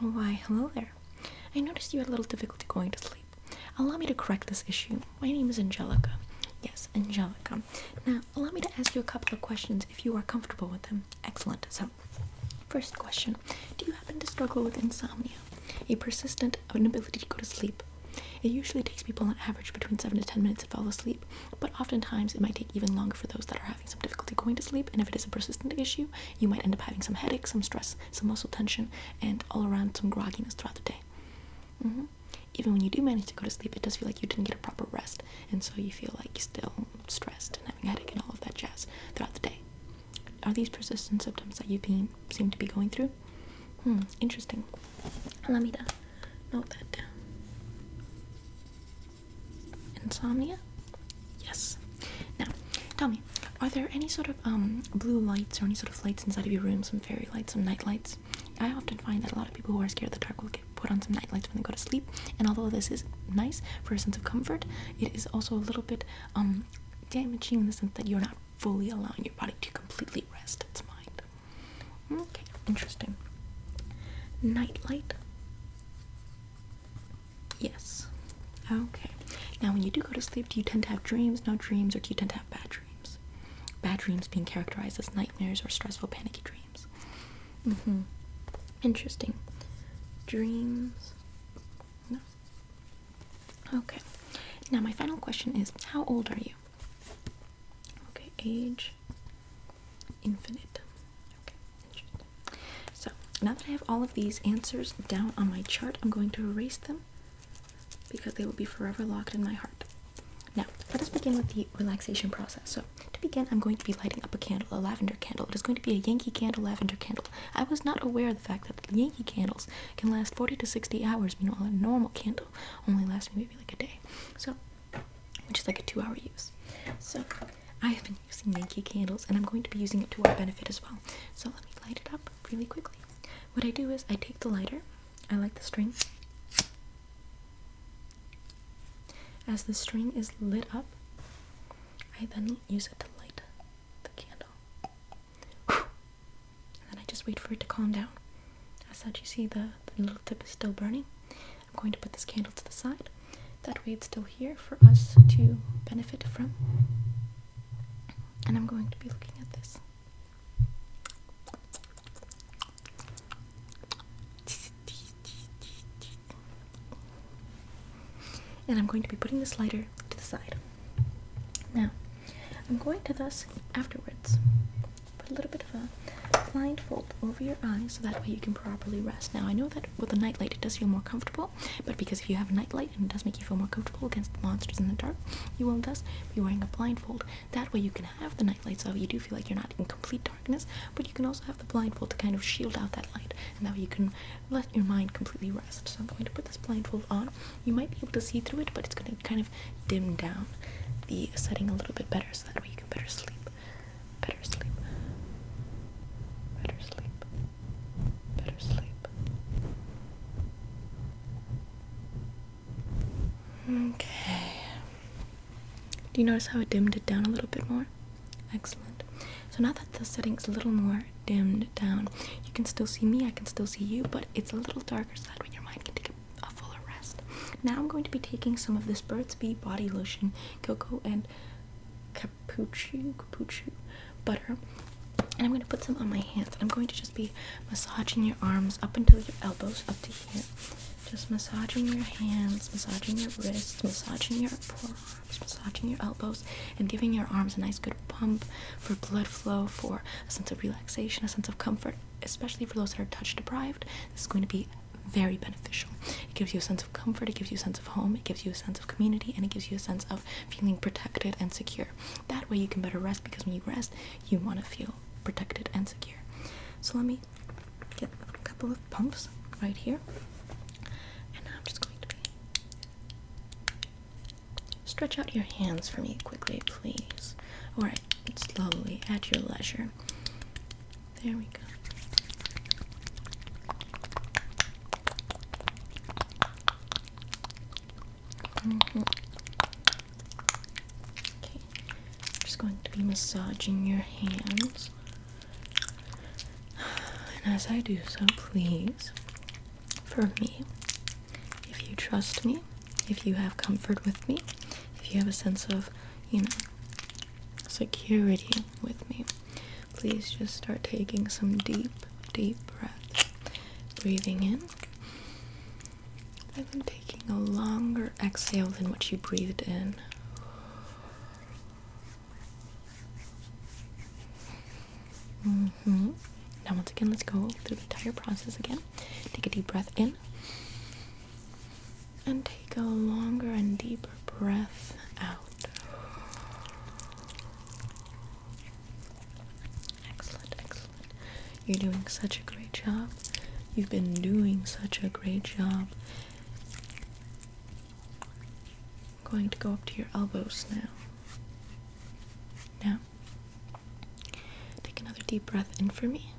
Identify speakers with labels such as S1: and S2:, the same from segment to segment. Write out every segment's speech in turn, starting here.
S1: Oh, why, hello there. I noticed you had a little difficulty going to sleep. Allow me to correct this issue. My name is Angelica. Yes, Angelica. Now, allow me to ask you a couple of questions if you are comfortable with them. Excellent. So, first question. Do you happen to struggle with insomnia? A persistent inability to go to sleep. It usually takes people on average between 7 to 10 minutes to fall asleep, but oftentimes it might take even longer for those that are having some difficulty going to sleep, and if it is a persistent issue, you might end up having some headaches, some stress, some muscle tension, and all around some grogginess throughout the day. Even when you do manage to go to sleep, it does feel like you didn't get a proper rest, and so you feel like you're still stressed and having a headache and all of that jazz throughout the day. Are these persistent symptoms that you seem to be going through? Interesting. Allow me to note that down. Insomnia? Yes. Now, tell me, are there any sort of blue lights or any sort of lights inside of your room, some fairy lights, some night lights? I often find that a lot of people who are scared of the dark will put on some night lights when they go to sleep, and although this is nice for a sense of comfort, it is also a little bit damaging in the sense that you're not fully allowing your body to completely rest its mind. Okay, interesting. Night light? Yes. Okay. Now, when you do go to sleep, do you tend to have dreams, no dreams, or do you tend to have bad dreams? Bad dreams being characterized as nightmares or stressful, panicky dreams. Interesting. Dreams? No. Okay. Now, my final question is, how old are you? Okay, age, infinite. Okay, interesting. So, now that I have all of these answers down on my chart, I'm going to erase them because they will be forever locked in my heart. Now, let us begin with the relaxation process. So, to begin, I'm going to be lighting up a candle, a lavender candle. It is going to be a Yankee Candle lavender candle. I was not aware of the fact that Yankee candles can last 40 to 60 hours, meanwhile a normal candle only lasts maybe like a day. So, which is like a 2-hour use. So, I have been using Yankee candles, and I'm going to be using it to our benefit as well. So, let me light it up really quickly. What I do is I take the lighter, I light the string. As the string is lit up, I then use it to light the candle. And then I just wait for it to calm down. As such, you see the little tip is still burning. I'm going to put this candle to the side. That way it's still here for us to benefit from. And I'm going to be looking at this. And I'm going to be putting this lighter to the side. Now, I'm going to thus, afterwards, put a little bit of a blindfold over your eyes so that way you can properly rest. Now, I know that with a nightlight it does feel more comfortable, but because if you have a nightlight and it does make you feel more comfortable against the monsters in the dark, you will thus be wearing a blindfold. That way you can have the nightlight so you do feel like you're not in complete darkness, but you can also have the blindfold to kind of shield out that light, and that way you can let your mind completely rest. So I'm going to put this blindfold on. You might be able to see through it, but it's going to kind of dim down the setting a little bit better so that way you can better sleep. Better sleep. Better sleep. Better sleep. Okay. Do you notice how it dimmed it down a little bit more? Excellent. So now that the setting is a little more dimmed down, you can still see me, I can still see you, but it's a little darker so that way your mind can take a fuller rest. Now I'm going to be taking some of this Burt's Bee body lotion, cocoa and capuchin butter, and I'm going to put some on my hands, and I'm going to just be massaging your arms up until your elbows, up to here. Just massaging your hands, massaging your wrists, massaging your forearms, massaging your elbows, and giving your arms a nice good pump for blood flow, for a sense of relaxation, a sense of comfort, especially for those that are touch deprived. This is going to be very beneficial. It gives you a sense of comfort, it gives you a sense of home, it gives you a sense of community, and it gives you a sense of feeling protected and secure. That way you can better rest, because when you rest, you want to feel protected and secure. So let me get a couple of pumps right here. And now I'm just going to be... Stretch out your hands for me quickly, please. Alright, slowly, at your leisure. There we go. Okay, I'm just going to be massaging your hands, and as I do so, please for me, if you trust me, if you have comfort with me, if you have a sense of, security with me, please just start taking some deep, deep breaths. Breathing in, and then taking a longer exhale than what you breathed in. Now once again, let's go through the entire process again. Take a deep breath in, and take a longer and deeper breath out. Excellent, excellent. You're doing such a great job. You've been doing such a great job. I'm going to go up to your elbows now. Now, take another deep breath in for me.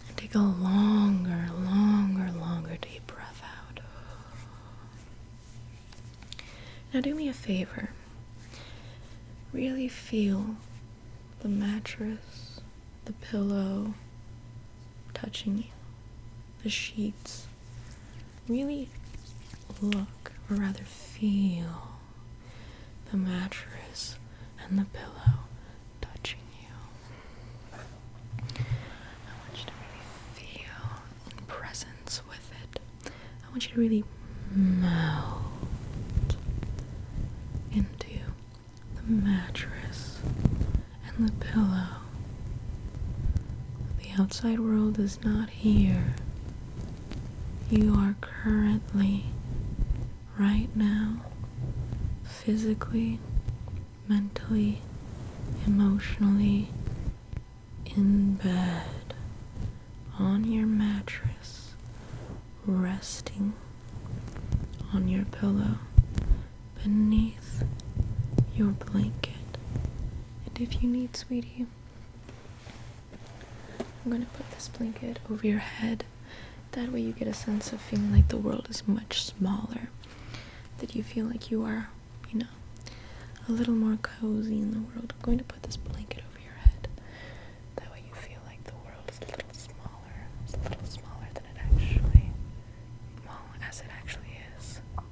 S1: And take a longer, longer, longer deep breath out. Now do me a favor. Really feel the mattress, the pillow touching you, the sheets. Really look, or rather feel, the mattress and the pillow touching you. I want you to really feel in presence with it. I want you to really melt into the mattress and the pillow. The outside world is not here. You are currently, right now, physically, mentally, emotionally, in bed, on your mattress, resting on your pillow, beneath your blanket. And if you need, sweetie, I'm going to put this blanket over your head. That way you get a sense of feeling like the world is much smaller. That you feel like you are, a little more cozy in the world. I'm going to put this blanket over your head. That way you feel like the world is a little smaller. It's a little smaller than it actually, as it actually is. I'm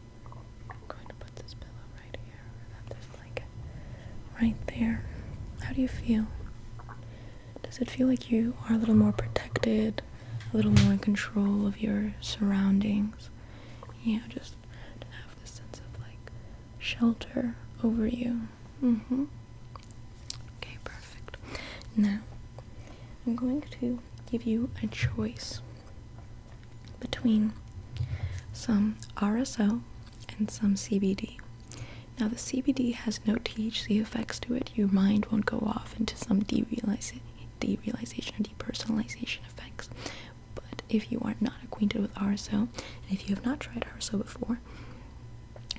S1: going to put this pillow right here, or this blanket right there. How do you feel? Does it feel like you are a little more protected, a little more in control of your surroundings? Yeah, just to have this sense of shelter over you. Okay, perfect. Now, I'm going to give you a choice between some RSO and some CBD. Now, the CBD has no THC effects to it. Your mind won't go off into some derealization or depersonalization effects. But if you are not acquainted with RSO, and if you have not tried RSO before,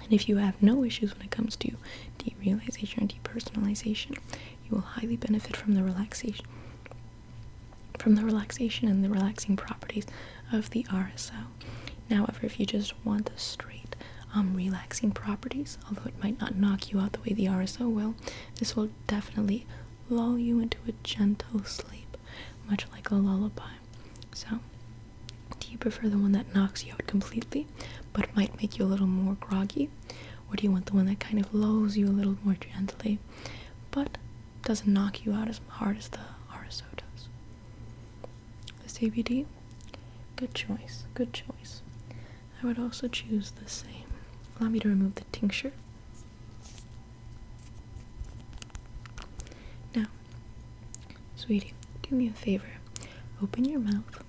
S1: and if you have no issues when it comes to derealization and depersonalization, you will highly benefit from the relaxation and the relaxing properties of the RSO. However, if you just want the straight relaxing properties, although it might not knock you out the way the RSO will, this will definitely lull you into a gentle sleep, much like a lullaby. So, do you prefer the one that knocks you out completely, but might make you a little more groggy? Or do you want the one that kind of lulls you a little more gently, but doesn't knock you out as hard as the RSO does? The CBD? Good choice, good choice. I would also choose the same. Allow me to remove the tincture. Now, sweetie, do me a favor. Open your mouth,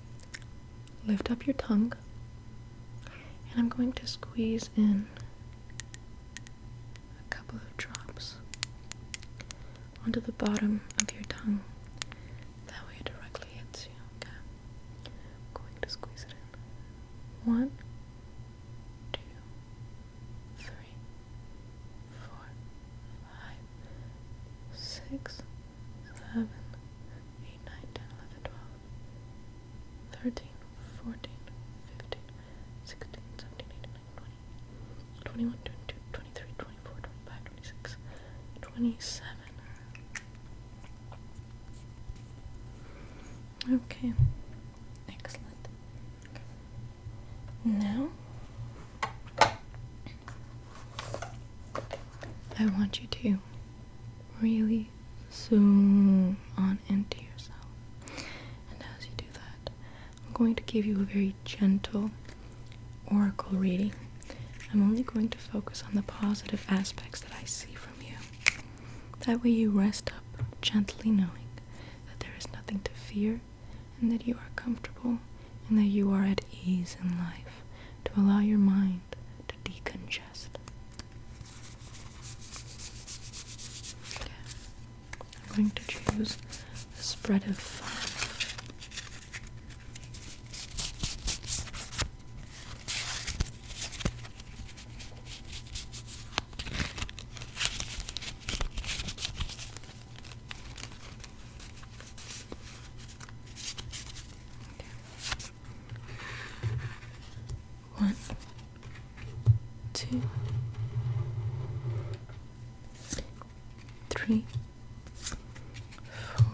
S1: lift up your tongue, and I'm going to squeeze in a couple of drops onto the bottom of your tongue. That way it directly hits you. Okay. I'm going to squeeze it in. 1, 2, 3, 4, 5, 6, 7, 8, 9, 10, 11, 12, 13, 14, 15, 16, 17, 18, 19, 20, 21, 22, 23, 24, 25, 26, 27. Okay. Excellent. Now, I want you to really zoom on into yourself. And as you do that, I'm going to give you a very gentle oracle reading. I'm only going to focus on the positive aspects that I see from you. That way you rest up, gently knowing that there is nothing to fear, and that you are comfortable, and that you are at ease in life, to allow your mind to decongest. Okay. I'm going to choose a spread of 5. One, 2, 3, 4,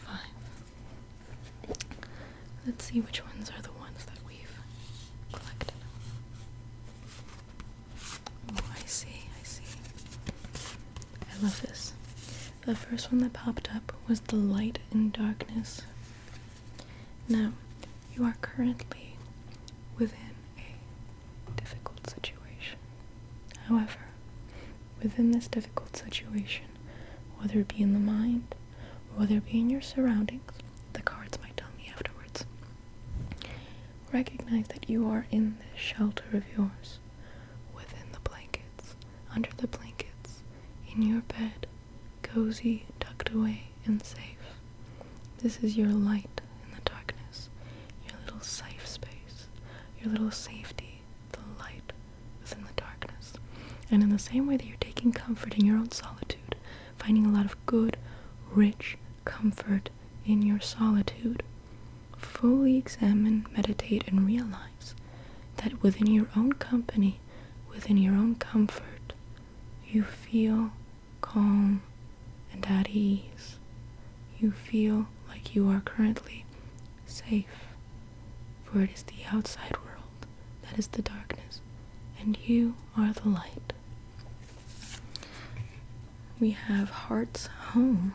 S1: 5. Let's see which ones are the ones that we've collected. Oh, I see. I love this. The first one that popped up was the light and darkness. Now, you are currently within a difficult situation. However, within this difficult situation, whether it be in the mind, or whether it be in your surroundings, the cards might tell me afterwards, recognize that you are in this shelter of yours, within the blankets, under the blankets, in your bed, cozy, tucked away, and safe. This is your light in the darkness, your little safe space, your little safety, the light within the darkness. And in the same way that you're taking comfort in your own solitude, finding a lot of good, rich comfort in your solitude, fully examine, meditate, and realize that within your own company, within your own comfort, you feel calm and at ease. You feel like you are currently safe, for it is the outside world that is the darkness, and you are the light. We have Heart's Home.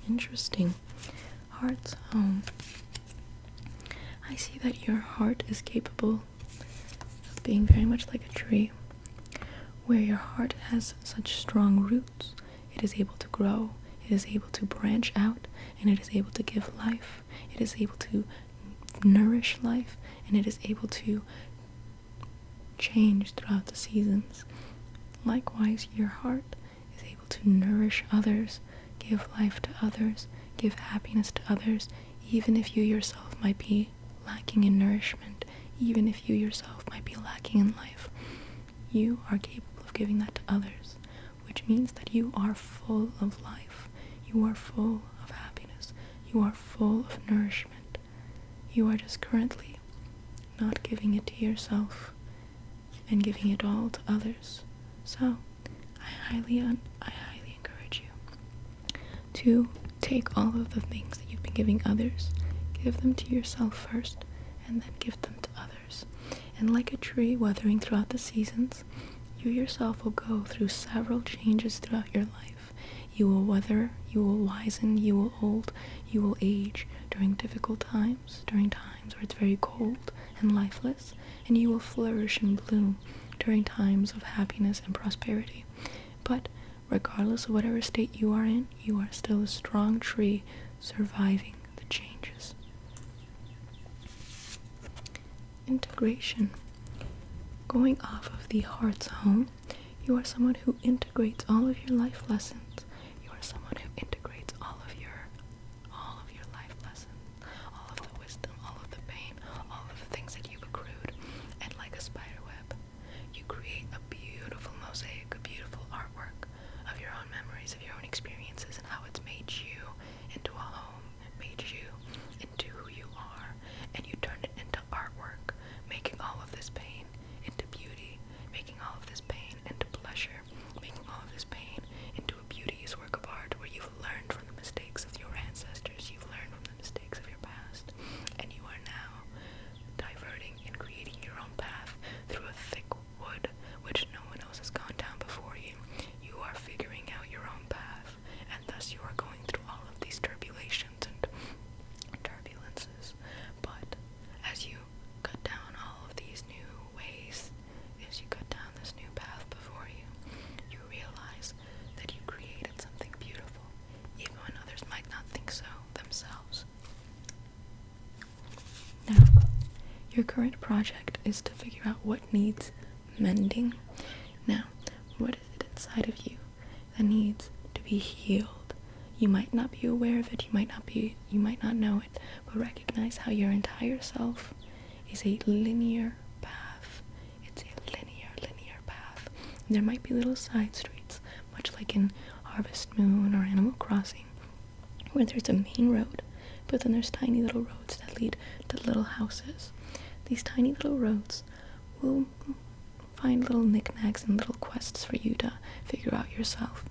S1: Interesting. Heart's Home. I see that your heart is capable of being very much like a tree, where your heart has such strong roots. It is able to grow, it is able to branch out, and it is able to give life. It is able to nourish life, and it is able to change throughout the seasons. Likewise, your heart is able to nourish others, give life to others, give happiness to others, even if you yourself might be lacking in nourishment, even if you yourself might be lacking in life. You are capable of giving that to others, which means that you are full of life. You are full of happiness. You are full of nourishment. You are just currently not giving it to yourself and giving it all to others. So, I highly encourage you to take all of the things that you've been giving others, give them to yourself first, and then give them to others. And like a tree weathering throughout the seasons, you yourself will go through several changes throughout your life. You will weather, you will wisen, you will old, you will age during difficult times, during times where it's very cold and lifeless, and you will flourish and bloom during times of happiness and prosperity. But regardless of whatever state you are in, you are still a strong tree surviving the changes. Integration. Going off of the Heart's Home, you are someone who integrates all of your life lessons. You are someone who integrates all of your life lessons, all of the wisdom, all of the pain, all of the things that you've accrued. And like a spider web, you create a beautiful mosaic, a beautiful artwork of your own memories, of your own experiences, and how it's made you into a home, made you into who you are, and you turn it into artwork, making all of this pain into beauty, making all of this pain into pleasure, making all of this pain into a beautiful Your current project is to figure out what needs mending. Now, what is it inside of you that needs to be healed? You might not be aware of it, you might not know it, but recognize how your entire self is a linear path. It's a linear path. And there might be little side streets, much like in Harvest Moon or Animal Crossing, where there's a main road, but then there's tiny little roads that lead to little houses. These tiny little roads will find little knickknacks and little quests for you to figure out yourself.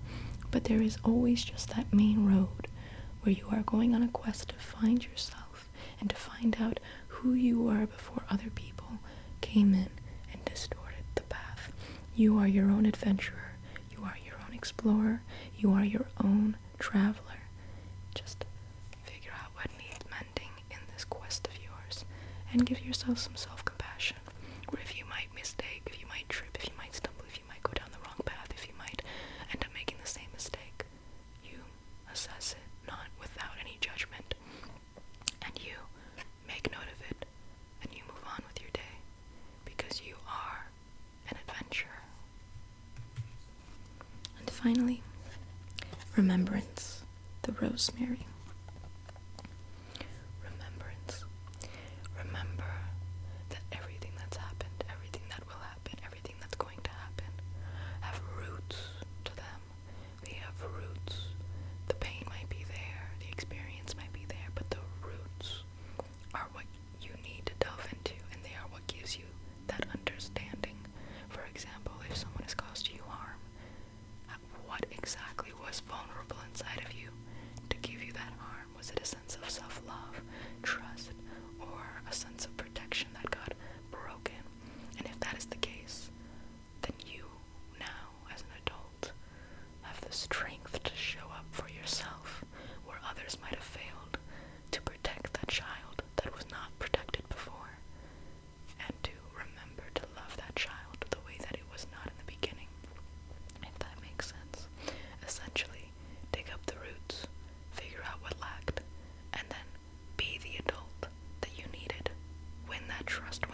S1: But there is always just that main road where you are going on a quest to find yourself and to find out who you were before other people came in and distorted the path. You are your own adventurer. You are your own explorer. You are your own traveler. Just figure out what needs mending in this quest of yours and give yourself some self-compassion. Where if you might mistake, if you might trip, if you might stumble, if you might go down the wrong path, if you might end up making the same mistake, you assess it, not without any judgment, and you make note of it, and you move on with your day, because you are an adventurer. And finally, remembrance, the rosemary. Remember that everything that's happened, everything that will happen, everything that's going to happen, have roots to them. They have roots. The pain might be there, the experience might be there, but the roots are what you need to delve into, and they are what gives you that understanding. For example, if someone has caused you harm, what exactly was vulnerable inside of you to give you that harm? Was it a sense of self-love, trust, or a sense of protection that got broken? And if that is the case, then you now, as an adult, have the strength to show up for yourself where others might have failed, to protect that child that was not protected before, and to remember to love that child the way that it was not in the beginning, if that makes sense. Essentially, dig up the roots, figure out what lacked, and then be the adult that you needed. Win that trust